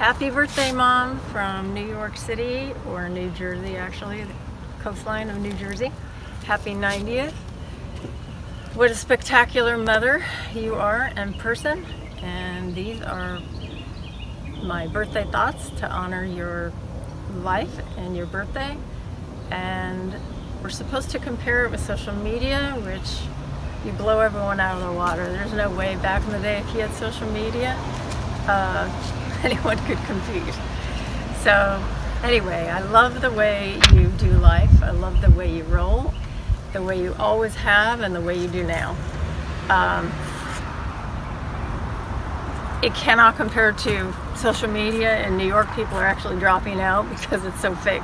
Happy birthday, Mom, from New York City, or New Jersey, actually, the coastline of New Jersey. Happy 90th. What a spectacular mother you are in person. And these are my birthday thoughts to honor your life and your birthday. And we're supposed to compare it with social media, which you blow everyone out of the water. There's no way back in the day, if you had social media, anyone could compete. So anyway, I love the way you do life. I love the way you roll, the way you always have, and the way you do now. It cannot compare to social media. In New York, people are actually dropping out because it's so fake.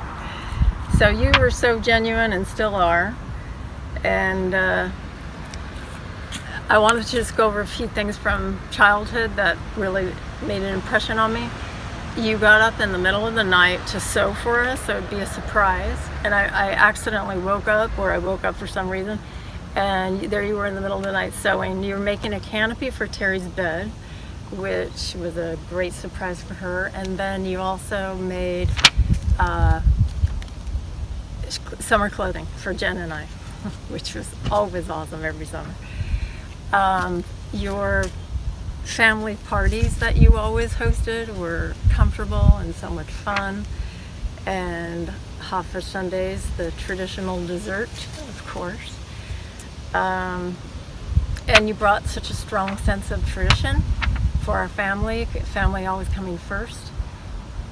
So you were so genuine and still are. And I wanted to just go over a few things from childhood that really made an impression on me. You got up in the middle of the night to sew for us, so it'd be a surprise. And I accidentally woke up, or I woke up for some reason, and there you were in the middle of the night sewing. You were making a canopy for Terry's bed, which was a great surprise for her. And then you also made summer clothing for Jen and I, which was always awesome every summer. Your family parties that you always hosted were comfortable and so much fun. And Hotfish Sundays, the traditional dessert, of course. And you brought such a strong sense of tradition for our family always coming first.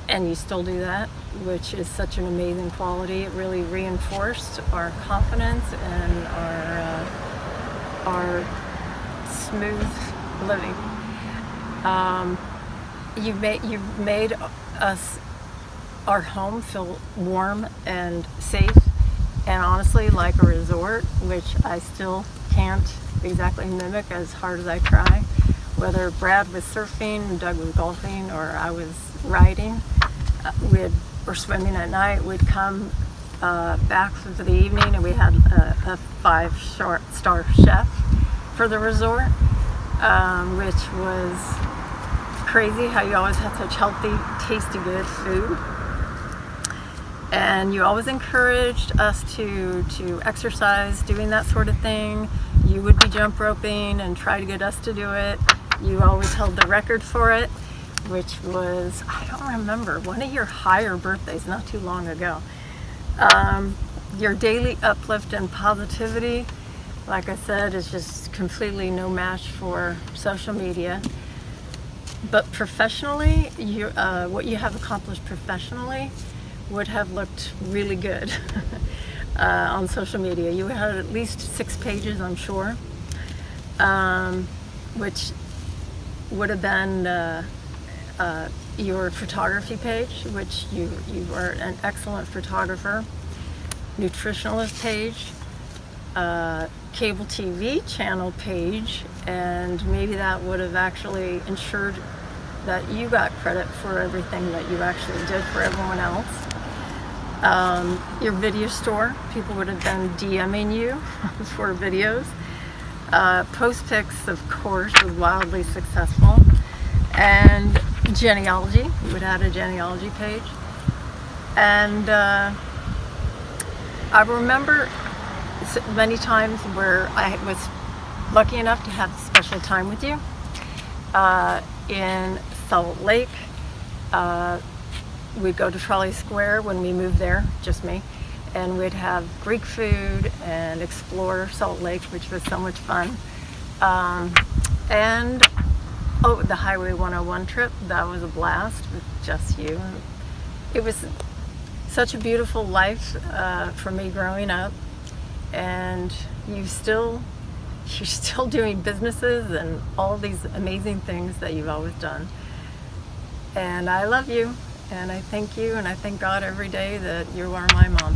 And you still do that, which is such an amazing quality. It really reinforced our confidence and our smooth living. You've made our home feel warm and safe, and honestly like a resort, which I still can't exactly mimic as hard as I try. Whether Brad was surfing, Doug was golfing, or I was riding, or swimming at night, we'd come back for the evening, and we had a 5-star chef for the resort, which was crazy how you always had such healthy, tasty, good food. And you always encouraged us to exercise, doing that sort of thing. You would be jump roping and try to get us to do it. You always held the record for it, which was, I don't remember, one of your higher birthdays not too long ago. Your daily uplift and positivity, like I said, is just completely no match for social media. But professionally, what you have accomplished professionally would have looked really good on social media. You had at least 6 pages, I'm sure, which would have been your photography page, which you are an excellent photographer, nutritionalist page, cable TV channel page, and maybe that would have actually ensured that you got credit for everything that you actually did for everyone else. Your video store, people would have been DMing you for videos. Post pics, of course, was wildly successful. And genealogy, you would have a genealogy page. And I remember many times where I was lucky enough to have special time with you in Salt Lake. We'd go to Trolley Square when we moved there, just me, and we'd have Greek food and explore Salt Lake, which was so much fun. And the Highway 101 trip, that was a blast with just you. It was such a beautiful life for me growing up, and you're still doing businesses and all these amazing things that you've always done. And I love you, and I thank you, and I thank God every day that you are my mom.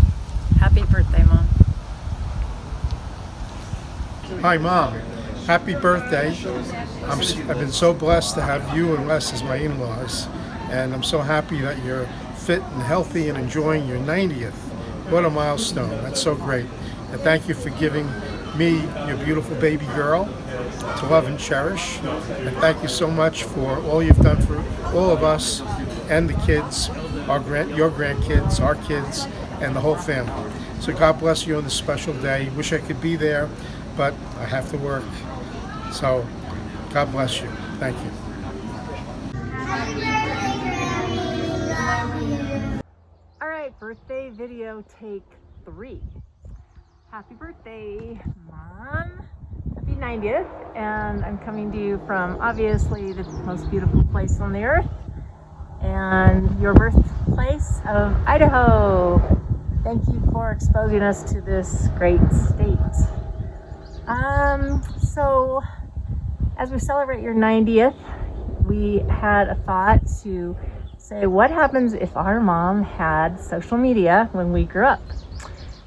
Happy birthday, Mom. Hi, Mom. Happy birthday. I've been so blessed to have you and Wes as my in-laws, and I'm so happy that you're fit and healthy and enjoying your 90th. What a milestone. That's so great. And thank you for giving me, your beautiful baby girl, to love and cherish. And thank you so much for all you've done for all of us and the kids, your grandkids, our kids, and the whole family. So God bless you on this special day. Wish I could be there, but I have to work. So God bless you. Thank you. All right, birthday video take 3. Happy birthday, Mom. Happy 90th. And I'm coming to you from obviously the most beautiful place on the earth and your birthplace of Idaho. Thank you for exposing us to this great state. So as we celebrate your 90th, we had a thought to say, what happens if our mom had social media when we grew up?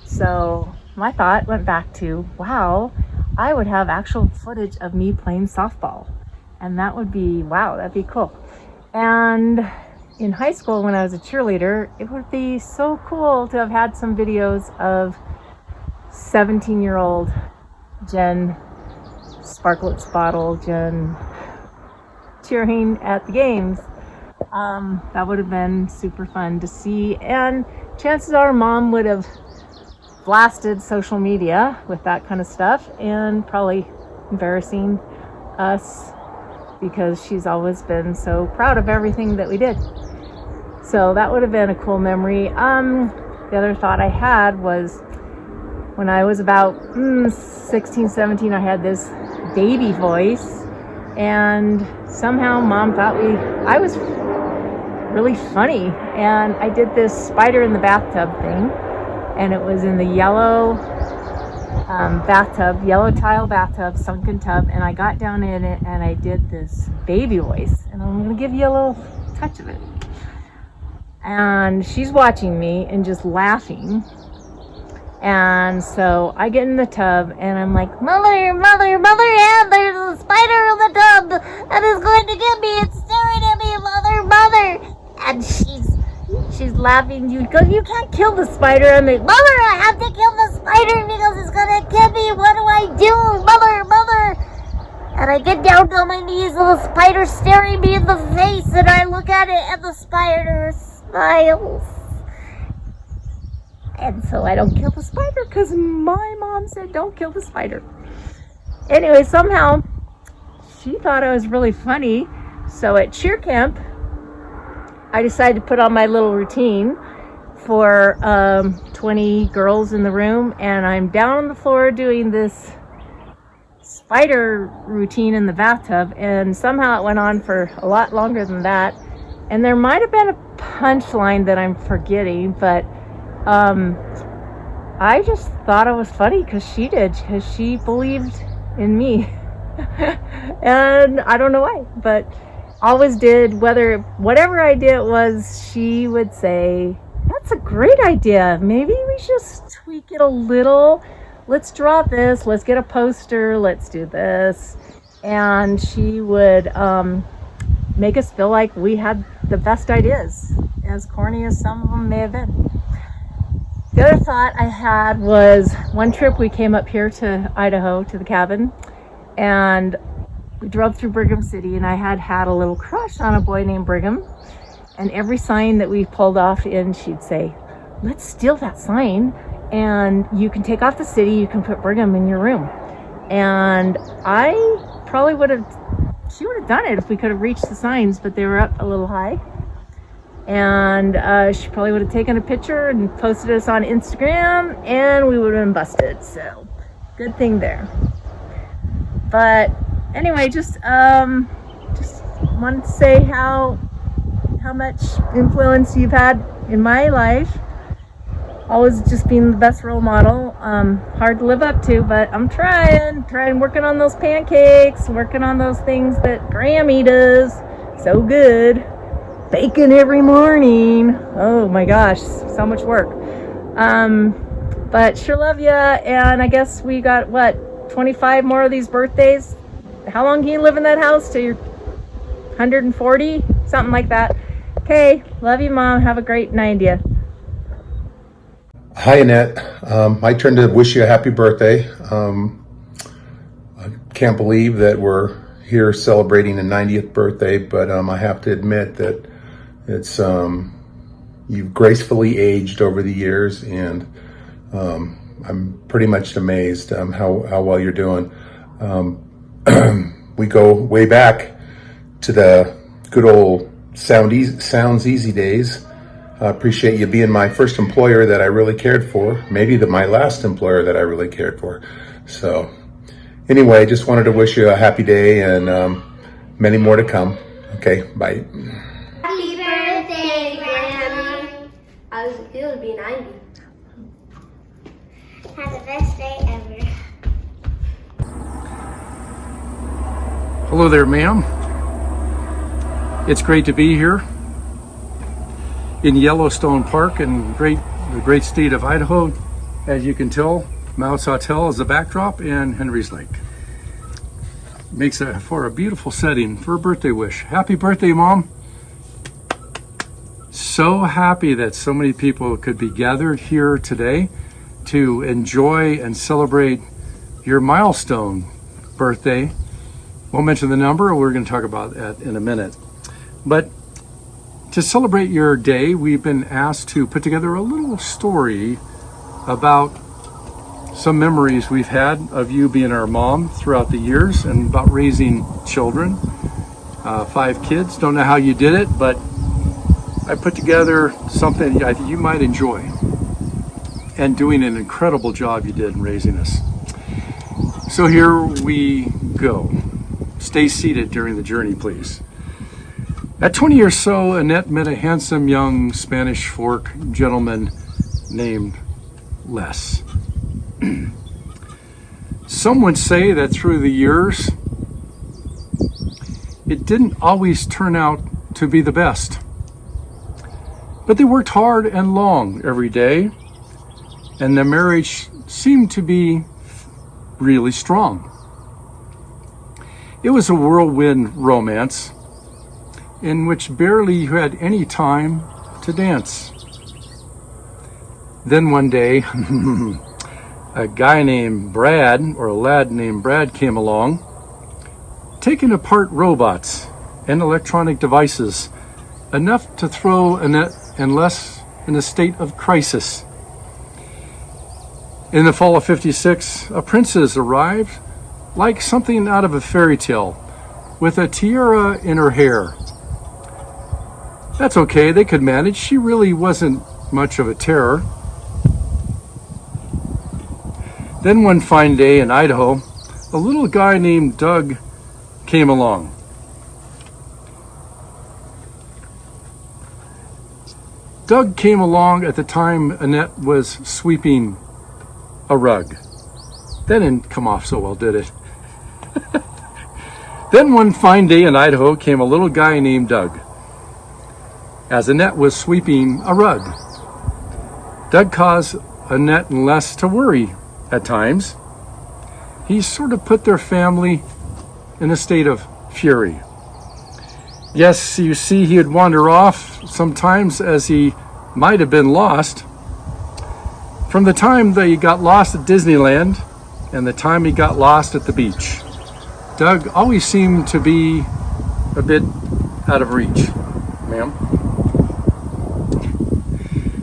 So my thought went back to, wow, I would have actual footage of me playing softball. And that would be, wow, that'd be cool. And in high school, when I was a cheerleader, it would be so cool to have had some videos of 17-year-old Jen, Sparklets Bottle Jen, cheering at the games. That would have been super fun to see. And chances are Mom would have blasted social media with that kind of stuff and probably embarrassing us because she's always been so proud of everything that we did. So that would have been a cool memory. The other thought I had was when I was about 16, 17, I had this baby voice, and somehow Mom thought I was really funny, and I did this spider in the bathtub thing, and it was in the yellow bathtub, yellow tile bathtub, sunken tub, and I got down in it and I did this baby voice, and I'm gonna give you a little touch of it. And she's watching me and just laughing. And so I get in the tub and I'm like, Mother, Mother, Mother, Ann, there's a spider in the tub that is going to get me. It's staring at me, Mother, Mother. And she's laughing. You go, you can't kill the spider. I'm like, Mother, I have to kill the spider because it's going to get me. What do I do? Mother, Mother. And I get down on my knees and the spider's staring me in the face, and I look at it and the spider smiles. And so I don't kill the spider because my mom said don't kill the spider. Anyway, somehow she thought I was really funny. So at cheer camp, I decided to put on my little routine for 20 girls in the room. And I'm down on the floor doing this spider routine in the bathtub. And somehow it went on for a lot longer than that. And there might have been a punchline that I'm forgetting, but I just thought it was funny because she believed in me. And I don't know why, but always did, whatever idea it was, she would say, that's a great idea. Maybe we just tweak it a little. Let's draw this. Let's get a poster. Let's do this. And she would make us feel like we had the best ideas, as corny as some of them may have been. The other thought I had was one trip we came up here to Idaho to the cabin, and we drove through Brigham City, and I had a little crush on a boy named Brigham, and every sign that we pulled off in, she'd say, let's steal that sign and you can take off the city, you can put Brigham in your room. And I probably she would have done it if we could have reached the signs, but they were up a little high. And she probably would have taken a picture and posted us on Instagram, and we would have been busted. So good thing there. But anyway, just wanted to say how much influence you've had in my life. Always just being the best role model. Hard to live up to, but I'm trying working on those pancakes, working on those things that Grammy does so good. Bacon every morning. Oh my gosh, so much work. But sure love ya, and I guess we got 25 more of these birthdays. How long can you live in that house? Till you're 140? Something like that. Okay, love you, Mom. Have a great 90th. Hi, Annette. My turn to wish you a happy birthday. I can't believe that we're here celebrating a 90th birthday, but I have to admit that It's you've gracefully aged over the years, and I'm pretty much amazed how well you're doing. We go way back to the good old Sounds Easy days. I appreciate you being my first employer that I really cared for, maybe my last employer that I really cared for. So anyway, just wanted to wish you a happy day and many more to come. Okay, bye. Happy birthday, Grammy. How does it feel to be 90? Have the best day ever. Hello there, ma'am. It's great to be here in Yellowstone Park in the great state of Idaho. As you can tell, Mouse Hotel is the backdrop and Henry's Lake. Makes for a beautiful setting for a birthday wish. Happy birthday, Mom. So happy that so many people could be gathered here today to enjoy and celebrate your milestone birthday. Won't mention the number, we're going to talk about that in a minute. But to celebrate your day, we've been asked to put together a little story about some memories we've had of you being our mom throughout the years and about raising children. 5 kids. Don't know how you did it, but I put together something I think you might enjoy, and doing an incredible job you did in raising us. So here we go. Stay seated during the journey, please. At 20 or so, Annette met a handsome young Spanish Fork gentleman named Les. Some would say that through the years, it didn't always turn out to be the best. But they worked hard and long every day, and their marriage seemed to be really strong. It was a whirlwind romance in which barely you had any time to dance. Then one day, a guy named Brad, or a lad named Brad, came along, taking apart robots and electronic devices, enough to throw Annette and Les in a state of crisis. In the fall of '56, a princess arrived, like something out of a fairy tale, with a tiara in her hair. That's okay, they could manage. She really wasn't much of a terror. Then one fine day in Idaho, a little guy named Doug came along. Doug came along at the time Annette was sweeping a rug. That didn't come off so well, did it? Then one fine day in Idaho came a little guy named Doug, as Annette was sweeping a rug. Doug caused Annette and Les to worry at times. He sort of put their family in a state of fury. Yes, you see, he would wander off sometimes as he might have been lost. From the time that he got lost at Disneyland and the time he got lost at the beach, Doug always seemed to be a bit out of reach. Ma'am?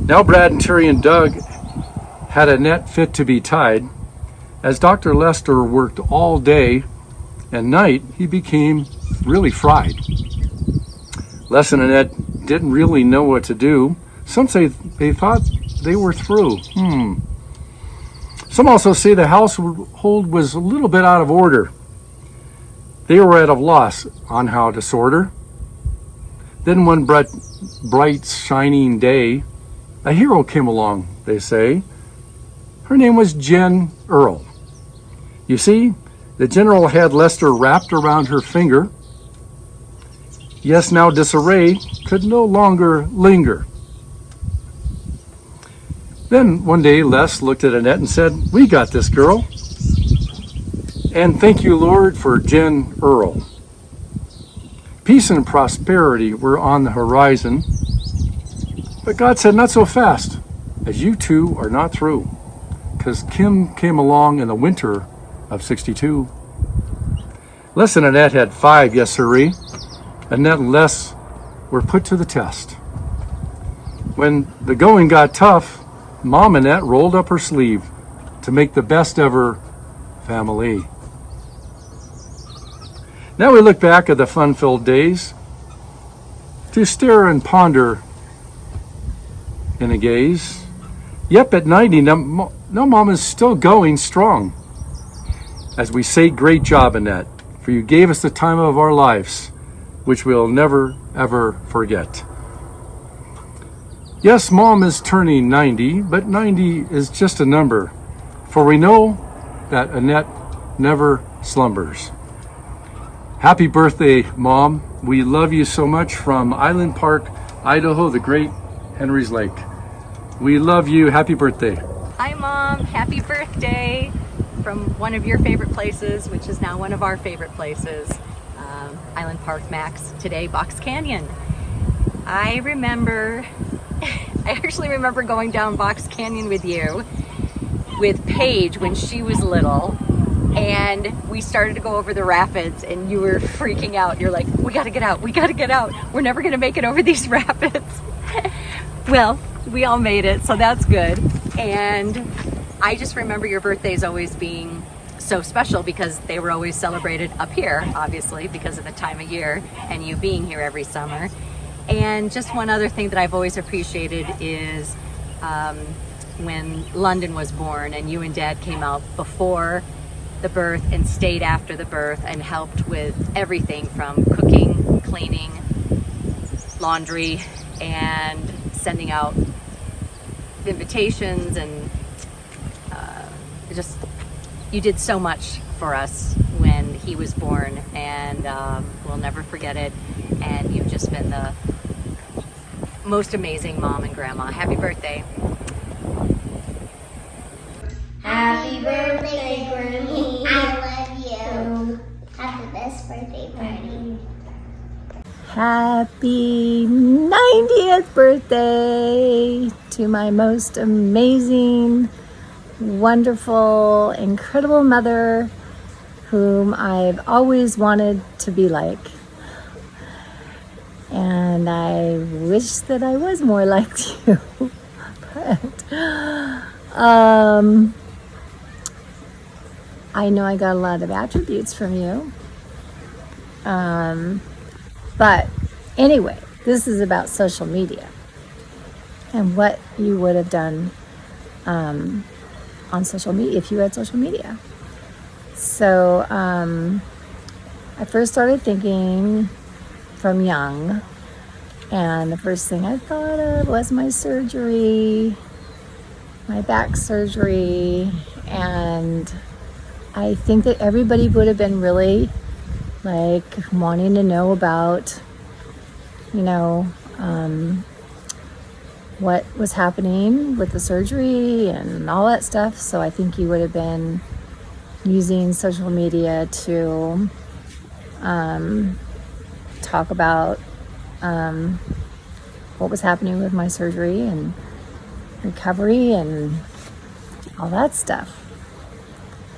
Now Brad and Terry and Doug had Annette fit to be tied. As Dr. Lester worked all day and night, he became really fried. Les and Annette didn't really know what to do. Some say they thought they were through. Some also say the household was a little bit out of order. They were at a loss on how to sort her. Then one bright, shining day, a hero came along, they say. Her name was Jen Earl. You see, the general had Lester wrapped around her finger. Yes, now disarray could no longer linger. Then one day Les looked at Annette and said, "We got this, girl. And thank you, Lord, for Jen Earl." Peace and prosperity were on the horizon. But God said, "Not so fast, as you two are not through." Because Kim came along in the winter of '62. Les and Annette had 5, yes sirree. Annette and Les were put to the test. When the going got tough, Mom Annette rolled up her sleeve to make the best ever family. Now we look back at the fun-filled days to stare and ponder in a gaze. Yep, at 90, no, Mom is still going strong. As we say, great job, Annette, for you gave us the time of our lives, which we'll never, ever forget. Yes, Mom is turning 90, but 90 is just a number, for we know that Annette never slumbers. Happy birthday, Mom. We love you so much from Island Park, Idaho, the great Henry's Lake. We love you. Happy birthday. Hi, Mom. Happy birthday from one of your favorite places, which is now one of our favorite places, Island Park, Max, today Box Canyon. I actually remember going down Box Canyon with you, with Paige when she was little, and we started to go over the rapids and you were freaking out. You're like, we gotta get out, we're never gonna make it over these rapids. Well, we all made it, so that's good. And I just remember your birthdays always being so special because they were always celebrated up here, obviously, because of the time of year and you being here every summer. And just one other thing that I've always appreciated is when London was born and you and Dad came out before the birth and stayed after the birth and helped with everything from cooking, cleaning, laundry, and sending out invitations, and you did so much for us when he was born, and we'll never forget it. And you've just been the most amazing mom and grandma. Happy birthday. Happy birthday, Grammy. I love you. Have the best birthday party. Happy 90th birthday to my most amazing, wonderful, incredible mother, whom I've always wanted to be like. And I wish that I was more like you. But I know I got a lot of attributes from you. But anyway, this is about social media and what you would have done on social media if you had social media. So I first started thinking from young, and the first thing I thought of was my surgery, my back surgery, and I think that everybody would have been really like wanting to know about, what was happening with the surgery and all that stuff. So I think you would have been using social media to talk about what was happening with my surgery and recovery and all that stuff.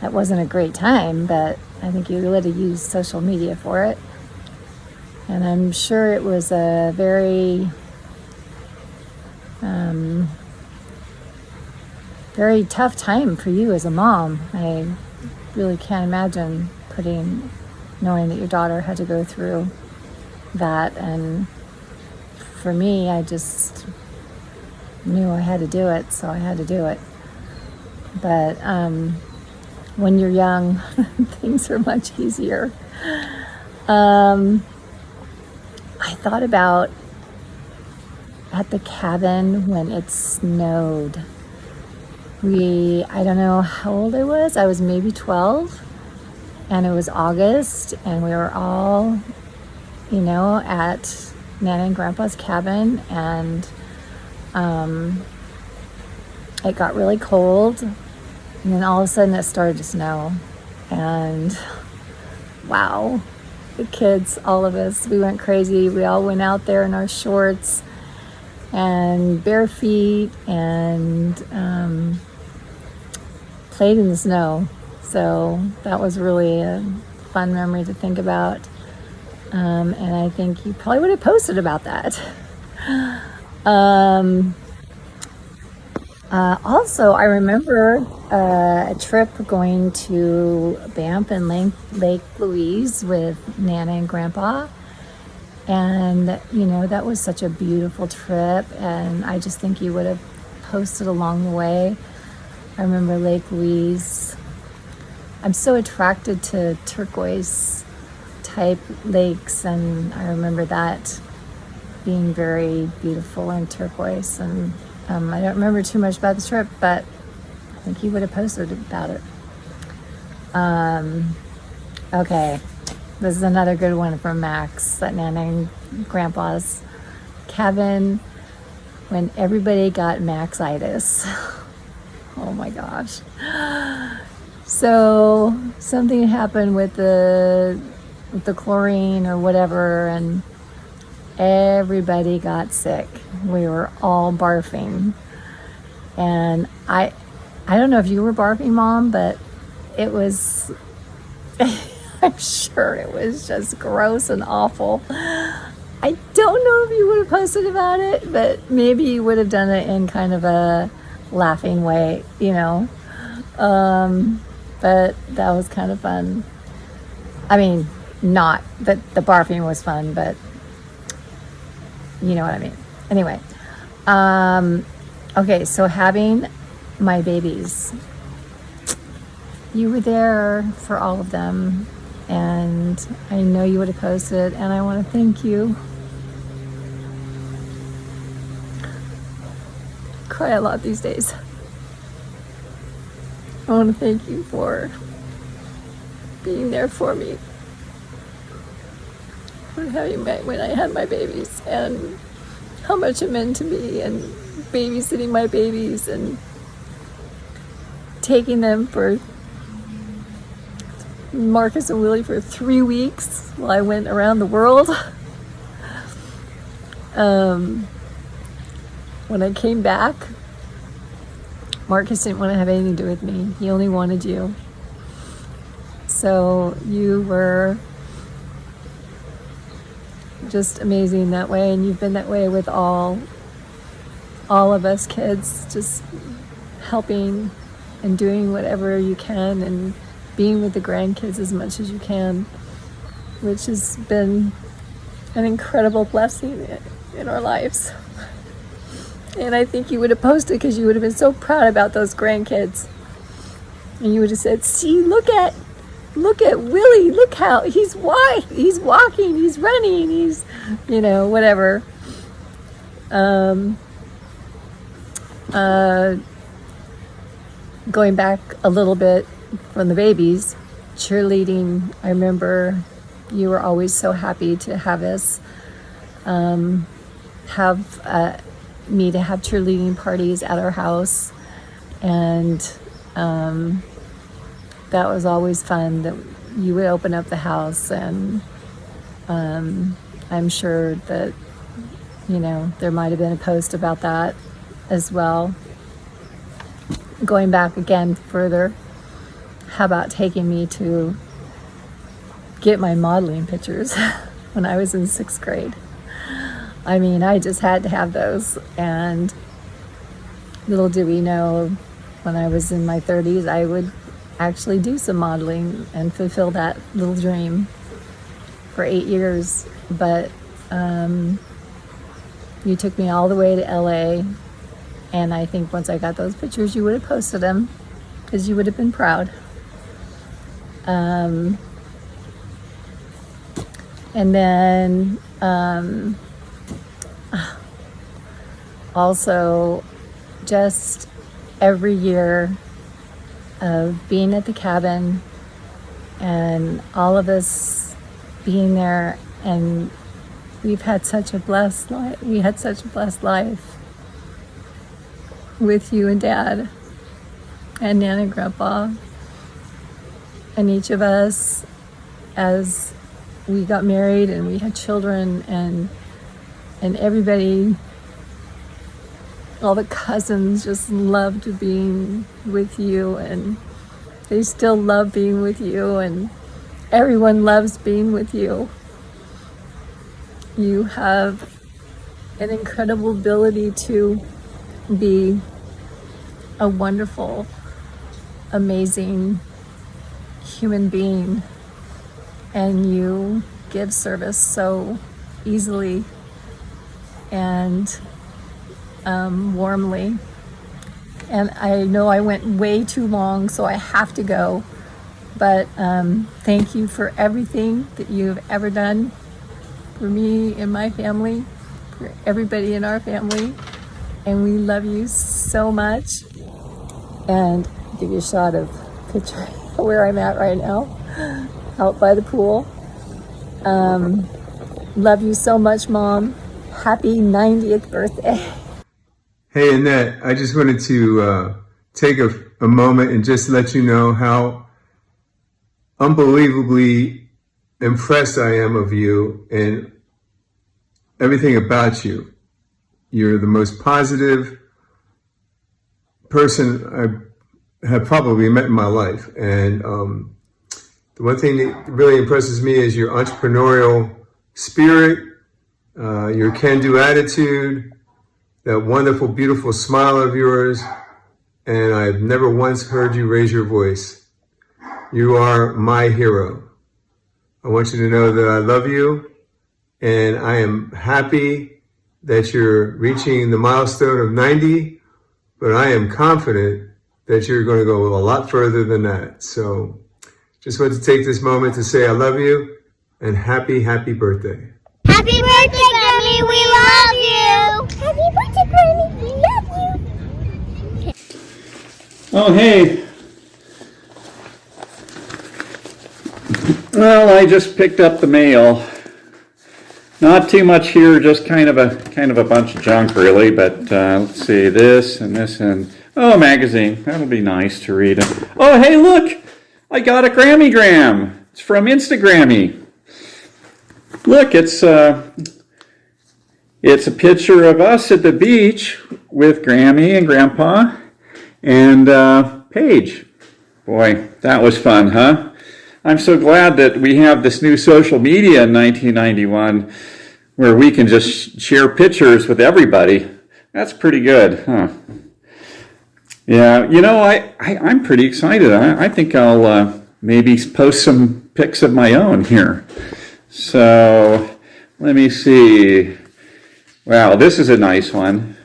That wasn't a great time, but I think you would have used social media for it. And I'm sure it was a very, very tough time for you as a mom. I really can't imagine knowing that your daughter had to go through that. And for me, I just knew I had to do it, so I had to do it. But when you're young, things are much easier. I thought about at the cabin when it snowed. I don't know how old I was maybe 12, and it was August, and we were all, at Nana and Grandpa's cabin, and it got really cold, and then all of a sudden it started to snow, and wow, the kids, all of us, we went crazy. We all went out there in our shorts and bare feet and played in the snow. So that was really a fun memory to think about. And I think you probably would have posted about that. Also, I remember a trip going to Banff and Lake Louise with Nana and Grandpa. And, that was such a beautiful trip. And I just think you would have posted along the way. I remember Lake Louise. I'm so attracted to turquoise type lakes. And I remember that being very beautiful and turquoise. And I don't remember too much about the trip, but I think you would have posted about it. Okay, this is another good one from Max at Nana and Grandpa's cabin when everybody got Maxitis. Oh my gosh. So something happened with the chlorine or whatever, and everybody got sick. We were all barfing. And I don't know if you were barfing, Mom, but it was, I'm sure it was just gross and awful. I don't know if you would have posted about it, but maybe you would have done it in kind of a laughing way, but that was kind of fun. I mean, not that the barfing was fun, but you know what I mean. Anyway, okay, so having my babies, you were there for all of them, and I know you would have posted, and I want to thank you. I cry a lot these days. I want to thank you for being there for me when I had my babies, and how much it meant to me, and babysitting my babies and taking them for Marcus and Willie for 3 weeks while I went around the world. When I came back, Marcus didn't want to have anything to do with me. He only wanted you. So you were just amazing that way, and you've been that way with all of us kids, just helping and doing whatever you can and being with the grandkids as much as you can, which has been an incredible blessing in our lives. And I think you would have posted because you would have been so proud about those grandkids, and you would have said, see, look at Willie, look how he's walking, he's running, he's, whatever. Going back a little bit from the babies, cheerleading, I remember you were always so happy to have us have me to have cheerleading parties at our house, and that was always fun, that you would open up the house, and I'm sure that there might have been a post about that as well. Going back again further, how about taking me to get my modeling pictures when I was in 6th grade? I mean, I just had to have those, and little did we know, when I was in my 30s, I would actually do some modeling and fulfill that little dream for 8 years. But you took me all the way to LA, and I think once I got those pictures, you would have posted them because you would have been proud. And then also just every year of being at the cabin and all of us being there, and we've had such a blessed life. We had such a blessed life with you and Dad and Nana and Grandpa, and each of us as we got married and we had children, and everybody, all the cousins just loved being with you, and they still love being with you, and everyone loves being with you. You have an incredible ability to be a wonderful, amazing human being, and you give service so easily and warmly. And I know I went way too long, so I have to go. But thank you for everything that you've ever done for me and my family, for everybody in our family. And we love you so much. And I'll give you a shot of picture where I'm at right now, out by the pool. Love you so much, Mom. Happy 90th birthday. Hey, Annette, I just wanted to take a moment and just let you know how unbelievably impressed I am of you and everything about you. You're the most positive person I have probably met in my life. And the one thing that really impresses me is your entrepreneurial spirit, your can-do attitude, that wonderful, beautiful smile of yours, and I've never once heard you raise your voice. You are my hero. I want you to know that I love you, and I am happy that you're reaching the milestone of 90, but I am confident that you're going to go a lot further than that. So just want to take this moment to say I love you, and happy, happy birthday. Happy birthday, Grammy. We love you. Happy birthday, Grammy. We love you. Oh, hey. Well, I just picked up the mail. Not too much here, just kind of a bunch of junk, really. But let's see, this and this and a magazine. That'll be nice to read. Oh, hey, look! I got a Grammygram. It's from Instagrammy. Look, it's a picture of us at the beach with Grammy and Grandpa and Paige. Boy, that was fun, huh? I'm so glad that we have this new social media in 1991 where we can just share pictures with everybody. That's pretty good, huh? Yeah, you know, I'm pretty excited. I think I'll maybe post some pics of my own here. So, let me see. Wow, this is a nice one.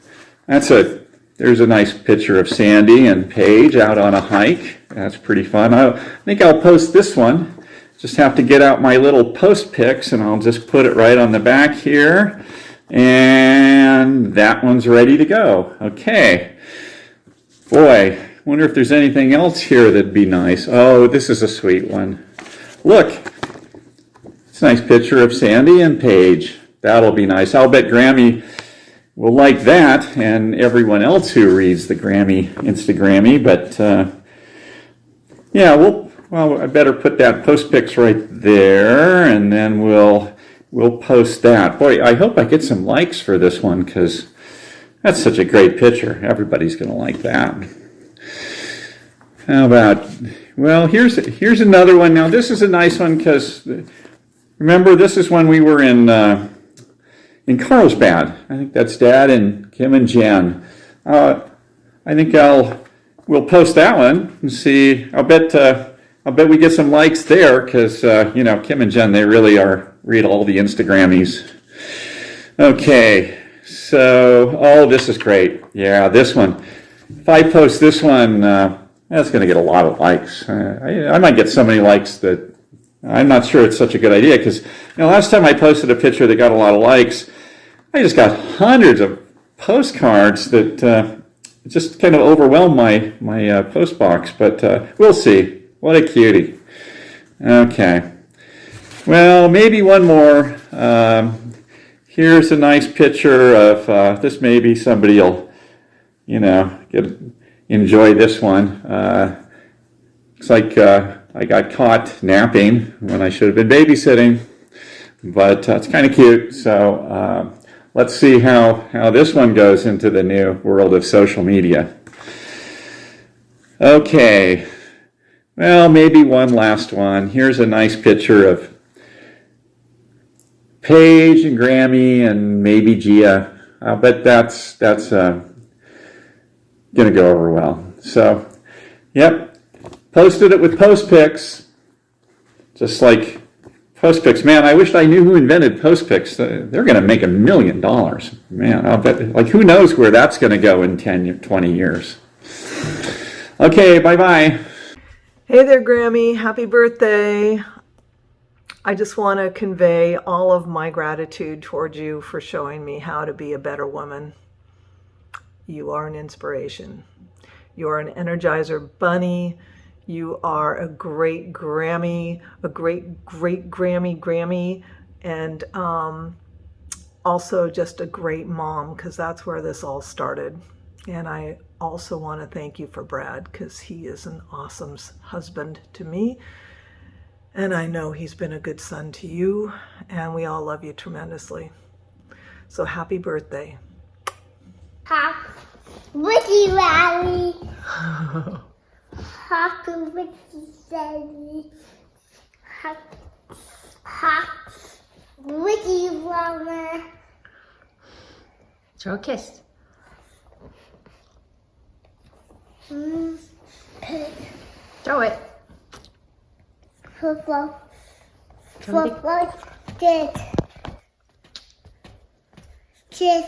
There's a nice picture of Sandy and Paige out on a hike. That's pretty fun. I think I'll post this one. Just have to get out my little post pics and I'll just put it right on the back here. And that one's ready to go. Okay. Boy, wonder if there's anything else here that'd be nice. Oh, this is a sweet one. Look. It's a nice picture of Sandy and Paige. That'll be nice. I'll bet Grammy will like that and everyone else who reads the Instagrammy. But yeah, I better put that post pics right there, and then we'll post that. Boy, I hope I get some likes for this one because that's such a great picture. Everybody's going to like that. How about? Well, here's another one. Now this is a nice one because. Remember, this is when we were in Carlsbad. I think that's Dad and Kim and Jen. I think we'll post that one and see. I'll bet we get some likes there because Kim and Jen, they really read all the Instagrammies. Okay, so this is great. Yeah, this one. If I post this one, that's going to get a lot of likes. I might get so many likes that. I'm not sure it's such a good idea because last time I posted a picture that got a lot of likes, I just got hundreds of postcards that just kind of overwhelmed my post box. But we'll see. What a cutie. Okay. Well, maybe one more. Here's a nice picture of this. Maybe somebody will, enjoy this one. Looks like I got caught napping when I should have been babysitting, but it's kind of cute. So let's see how this one goes into the new world of social media. Okay, well, maybe one last one. Here's a nice picture of Paige and Grammy and maybe Gia. But that's gonna go over well. So, yep, posted it with post pics, just like post pics. Man, I wish I knew who invented post pics. They're gonna make $1 million. Man, I'll bet. Like, who knows where that's gonna go in 10, 20 years. Okay, bye bye. Hey there, Grammy. Happy birthday. I just want to convey all of my gratitude towards you for showing me how to be a better woman. You are an inspiration. You are an Energizer bunny. You are a great Grammy, a great Grammy, and also just a great mom, because that's where this all started. And I also want to thank you for Brad, because he is an awesome husband to me. And I know he's been a good son to you, and we all love you tremendously. So happy birthday. Wiki Rally. Happy Wiki Rally. Wiki Rally. Throw a kiss. Throw it. Football. Throw it. Football. Kiss. Kiss.